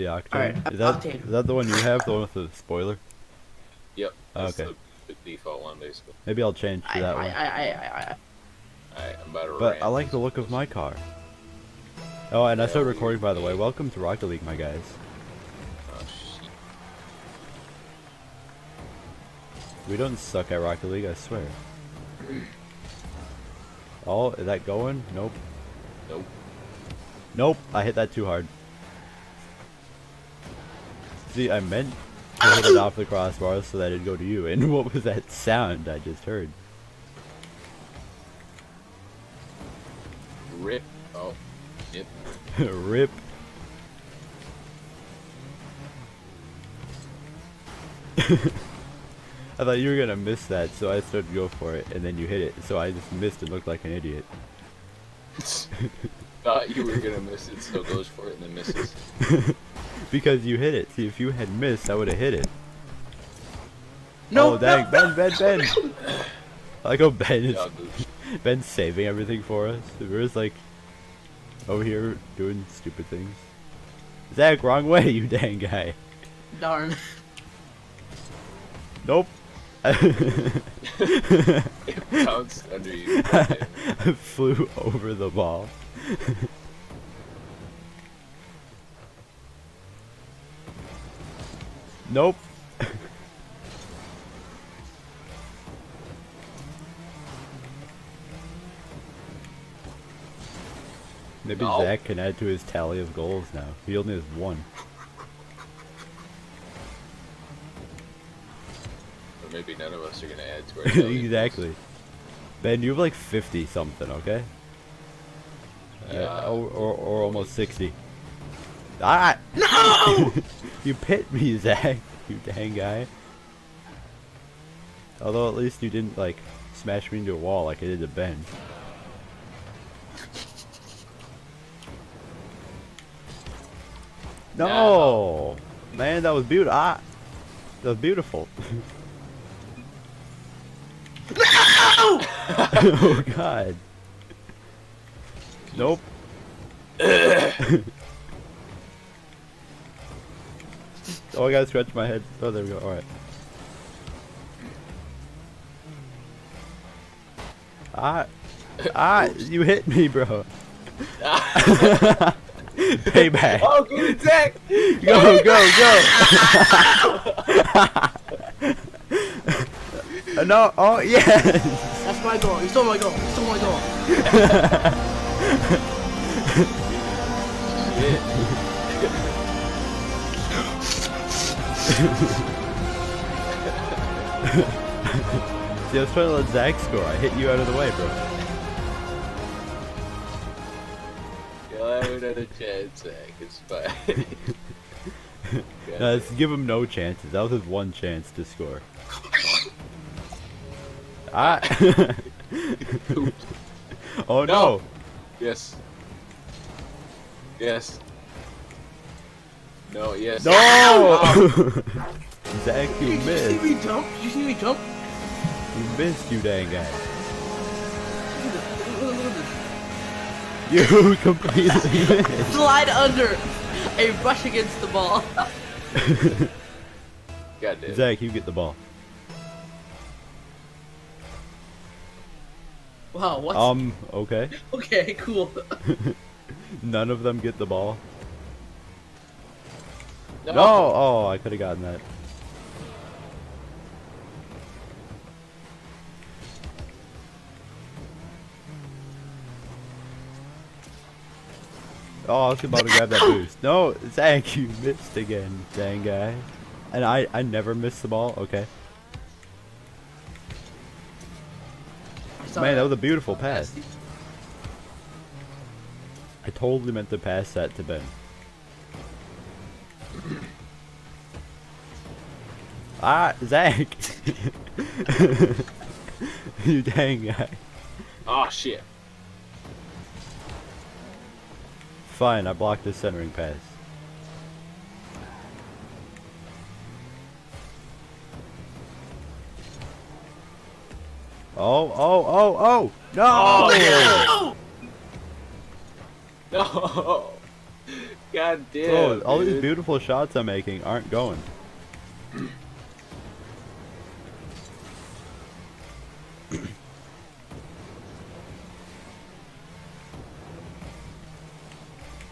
Octane. Alright, Octane. Is that the one you have? The one with the spoiler? Yep. That's Okay. the default one, basically. Maybe I'll change to that one. Alright, I'm about to But rant. I like the look of my car. Oh, and I started recording, by the way. Welcome to Rocket League, my guys. Oh, shit. We don't suck at Rocket League, I swear. Oh, is that going? Nope. Nope. Nope, I hit that too hard. See, I meant to hit it off the crossbar so that it'd go to you. And what was that sound I just heard? Rip. Oh. Yep. Rip. I thought you were gonna miss that, so I started to go for it, and then you hit it, so I just missed and looked like an idiot. Thought you were gonna miss it, so goes for it and then misses. Because you hit it. See, if you had missed, I would have hit it. No, Oh, dang. no, Ben. I like how Ben is Yeah, gooch. Ben's saving everything for us. We're just like over here doing stupid things. Zach, wrong way, you dang guy. Darn. Nope. It bounced under you. I flew over the ball. Nope. Maybe No. Zach can add to his tally of goals now. He only has one. Or maybe none of us are gonna add to our tally. Exactly. Ben, you have like 50 something, okay? Yeah. Or almost 60. Ah! No! You pit me, Zach. You dang guy. Although at least you didn't like smash me into a wall like I did to Ben. No, man, that was beautiful. Ah, that was beautiful. Oh God. Nope. Oh, I gotta scratch my head. Oh, there we go. All right. You hit me, bro. Payback. Oh, good attack! Go. No. Oh, yes. That's my goal. You stole my goal. You stole my goal. Shit. See, I was trying to let Zach score. I hit you out of the way, bro. You'll have another chance, Zach. It's fine. Let's give him no chances. That was his one chance to score. Oh no. Yes. Yes. No, yes. No! Zach, you Did you see missed. me jump? Did you see me jump? You missed, you dang guy. Look at this. You completely missed. Slide under. A brush against the ball. God damn. Zach, you get the ball. Wow, what? Okay. Okay, cool. None of them get the ball. No. No! Oh, I could have gotten that. Oh, I was about to grab that boost. No, Zach, you missed again, dang guy. And I never miss the ball. Okay. Man, that was a beautiful pass. I totally meant to pass that to Ben. Zach! You dang guy. Oh, shit. Fine, I blocked the centering pass. Oh! No! No! God God damn. Bro, all these dude. beautiful shots I'm making aren't going.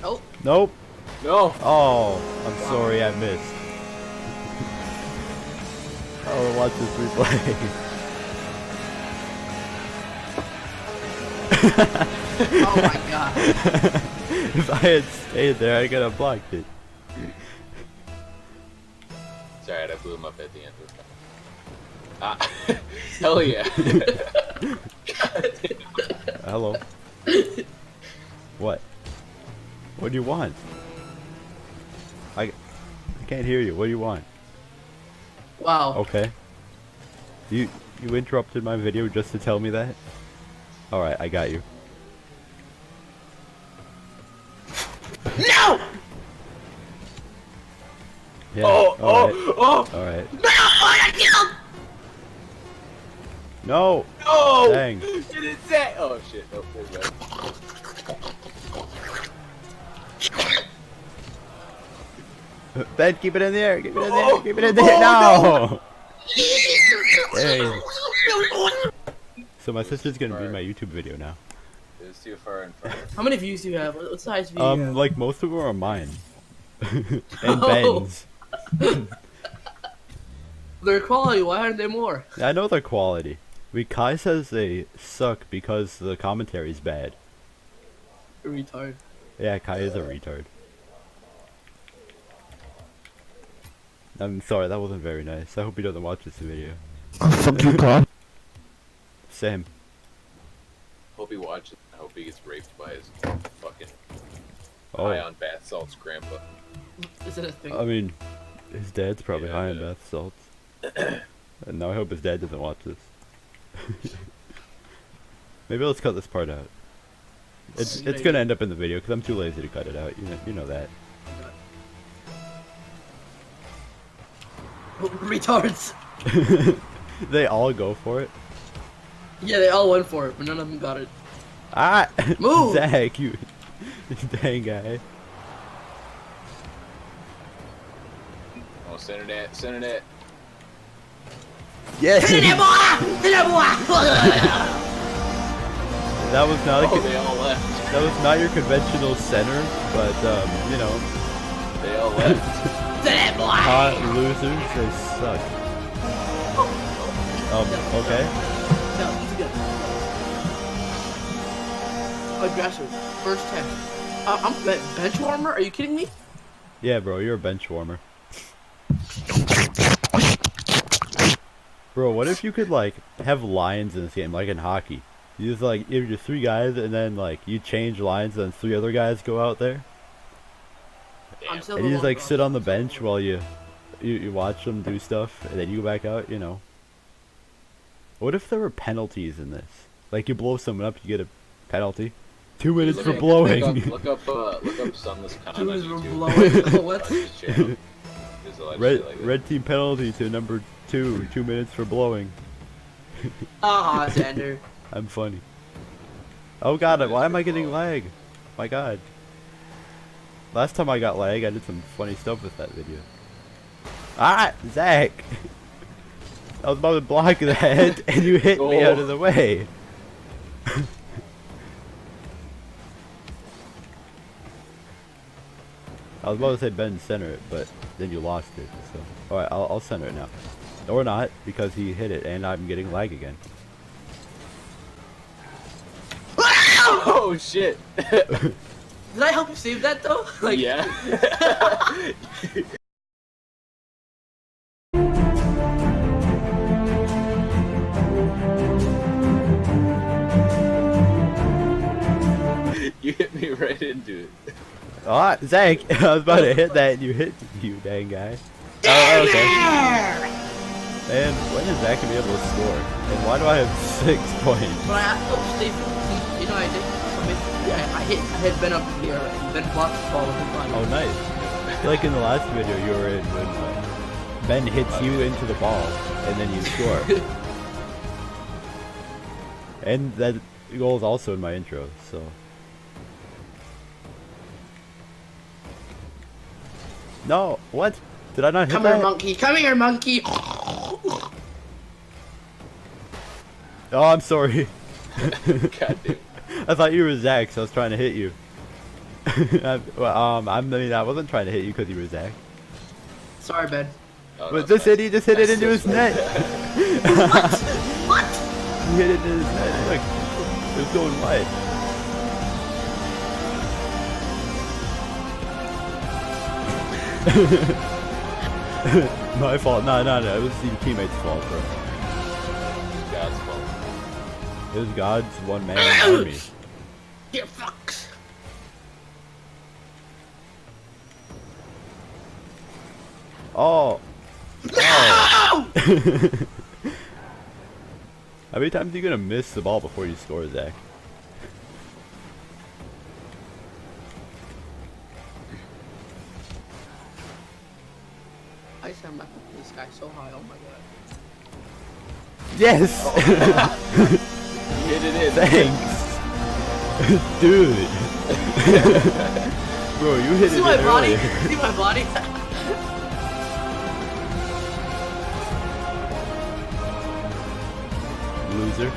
Oh, Nope. No. Oh, I'm sorry I missed. Oh, watch this replay. oh my god. If I had stayed there, I could have blocked it. Sorry, I blew him up at the end of the time. Ah, hell yeah. Hello. What? What do you want? I can't hear you. What do you want? Wow. Okay. You interrupted my video just to tell me that? Alright, I got you. No! Yeah, Oh, alright. oh, Alright. No! I killed! No! oh! No! Dang. You didn't say. Oh shit! Nope, there's that. Ben, keep it in the air! Keep it in the air! Oh, Keep it in the air! oh, No! Dang. So my sister's gonna be in my YouTube video now. It was too far in front. How many views do you have? What size view you have? Like most of them are mine. And Oh. Ben's. Their quality, why aren't they more? I know their quality. Kai says they suck because the commentary's bad. Retard. Yeah, Kai is a retard. I'm sorry, that wasn't very nice. I hope he doesn't watch this video. Fuck you, Kai. Same. Hope he watches. I hope he gets raped by his fucking Oh, high on bath salts grandpa. Is it a thing? I mean, his dad's probably Yeah, high on yeah. bath salts. And now I hope his dad doesn't watch this. Maybe let's cut this part out. It's gonna end up in the video because I'm too lazy to cut it out. You know that. Retards! They all go for it. Yeah, they all went for it, but none of them got it. Ah, Move! Zach, you dang guy. Oh, center net, center net. Yes. Hit it, boy! Hit it, boy! That was not Oh, they all left. that was not your conventional center, but you know, They all left. Hit it, boy! hot losers, they suck. Okay. No, it's good. Aggressive. First test. I'm bench warmer? Are you kidding me? Yeah, bro, you're a bench warmer. Bro, what if you could like have lines in this game, like in hockey? You just like you're just 3 guys, and then like you change lines, and then 3 other guys go out there, I'm still and you just like bro. sit on the bench while you watch them do stuff, and then you go back out. You know. What if there were penalties in this? Like you blow someone up, you get a penalty. 2 minutes for blowing. Look up Sunless Con on Dudes were YouTube. blowing. What? On his channel. There's a lot of Red shit like that. red team penalty to number 2. 2 minutes for blowing. Ah, Xander. I'm funny. Oh god, why am I getting lag? My god. Last time I got lag, I did some funny stuff with that video. Ah, Zach! I was about to block that, and you hit me out of the way. I was about to say Ben center it, but then you lost it. So, all right, I'll center it now, or not because he hit it, and I'm getting lag again. Oh shit! Did I help you save that though? Like, Yeah. You hit me right into it. Ah, Zach, I was about to hit that, and you hit you, dang guy. Oh, okay. And when is Zach gonna be able to score? And why do I have 6 points? But Steve, you know what I did? I hit Ben up here. Ben blocked the ball with his body. Oh, nice. I feel like in the last video you were in when Ben hits you into the ball, and then you score. And that goal is also in my intro, so. No, what? Did I not hit Come here, that? monkey. Come here, monkey. Oh, I'm sorry. God damn. I thought you were Zach, so I was trying to hit you. I mean, I wasn't trying to hit you because you were Zach. Sorry, Ben. Oh, But no, this that's- idiot just hit it that's into his still net. What? He hit it into his net. Look, it was going wide. My fault. No, it was your teammate's fault, bro. God's fault. It was God's one-man army. Get fucked. Oh. Oh. How many times are you gonna miss the ball before you score, Zach? I said my this guy so high. Oh my god. Yes. You hit it in. Thanks, dude. Bro, you hit See it my in body? earlier. See my body? Loser.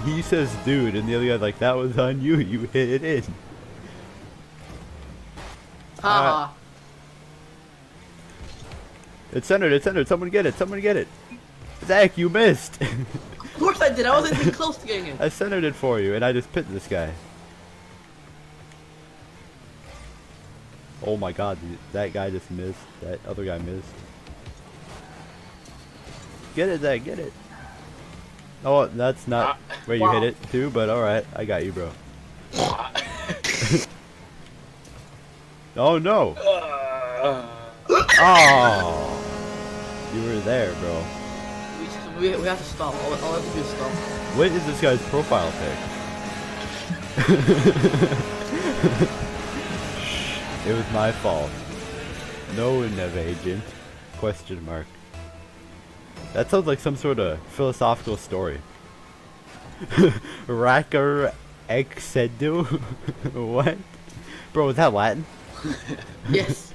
He says dude, and the other guy's like, that was on you. You hit it in. Haha. It's centered. It's centered. Someone get it. Someone get it. Zach, you missed. Of course I did. I wasn't even close to getting it. I centered it for you, and I just pinned this guy. Oh my god, that guy just missed. That other guy missed. Get it, Zach, get it. Oh, that's not where you Wow. hit it too, but alright, I got you, bro. Oh no! Oh! You were there, bro. We have to stop. All I have to do is stop. What is this guy's profile pic? It was my fault. No, Nev agent. Question mark. That sounds like some sort of philosophical story. Racker exedu? What? Bro, is that Latin? Yes.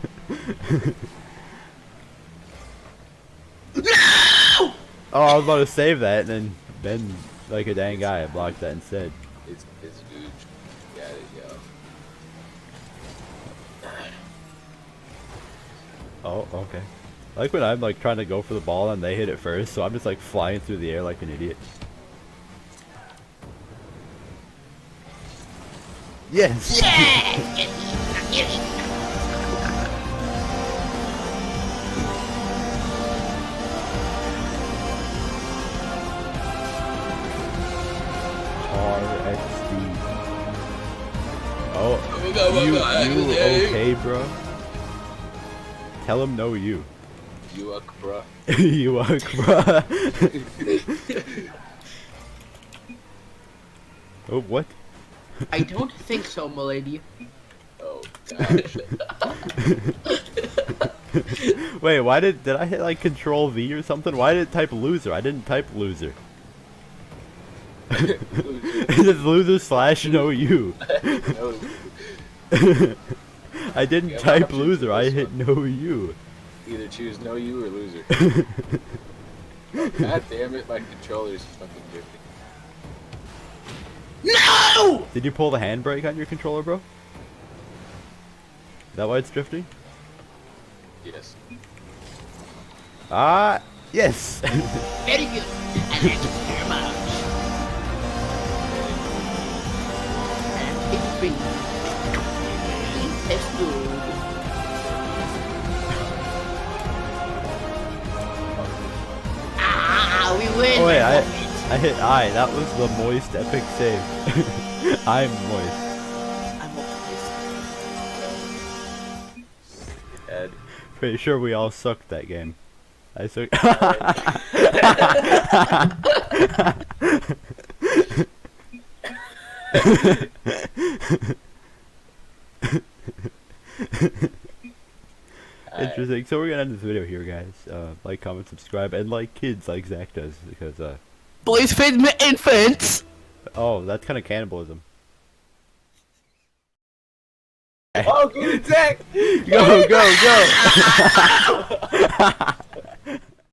Oh, I was about to save that, and then Ben, like a dang guy, blocked that instead. It's huge. Got it, yo. Oh, okay. I like when I'm like trying to go for the ball and they hit it first, so I'm just like flying through the air like an idiot. Yes! RXD. Oh, you okay, bro? Tell him no you. You up, bruh. You are, bruh. Oh, what? I don't think so, milady. Oh, gosh. Wait, why did I hit like Control V or something? Why did it type loser? I didn't type loser. It's just loser slash no you. No. I didn't Yeah, why type don't you loser. do I this hit no you. Either choose no you or loser. God damn it, my controller's fucking drifting. No! Did you pull the handbrake on your controller, bro? Is that why it's drifting? Yes. Ah, yes. Very good. I like it very much. And it's free. It's good. Ah, we win. Oh wait, my I boys. hit I. That was the moist epic save. I'm moist. I'm always. Ed. Pretty sure we all sucked that game. I suck. Interesting. So we're gonna end this video here, guys. Like, comment, subscribe, and like kids, like Zach does, because Boys feed me infants. oh, that's kind of cannibalism. die. Oh, get it, Zach! Go, go, go.